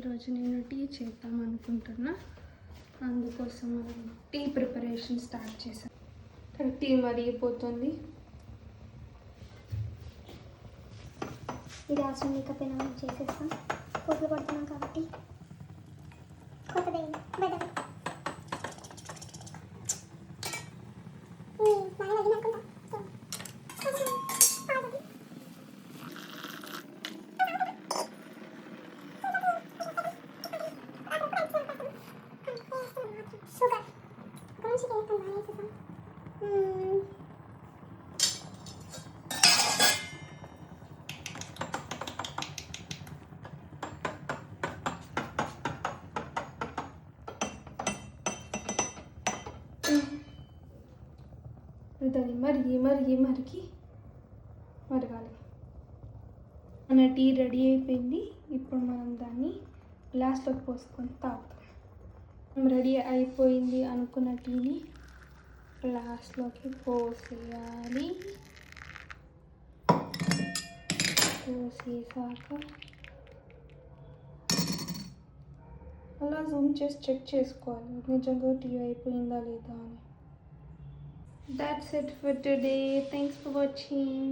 ఈరోజు నేను టీ చేద్దాం అనుకుంటున్నా. అందుకోసం టీ ప్రిపరేషన్ స్టార్ట్ చేశాను. టీ మరిగిపోతుంది. ఇది అవసరం లేకపోయినా మనం చేసేస్తాం. కోట్లు పడుతున్నాం కాబట్టి కొత్తది బెటర్. దాన్ని మరిగి మరగాలి. మన టీ రెడీ అయిపోయింది. ఇప్పుడు మనం దాన్ని గ్లాస్లోకి పోసుకొని తాగుతాం. రెడీ అయిపోయింది అనుకున్న టీని గ్లాస్లోకి పోసేయాలి. పోసేసాక అలా జూమ్ చేసి చెక్ చేసుకోవాలి నిజంగా టీ అయిపోయిందా లేదా అని. That's it for today. Thanks for watching.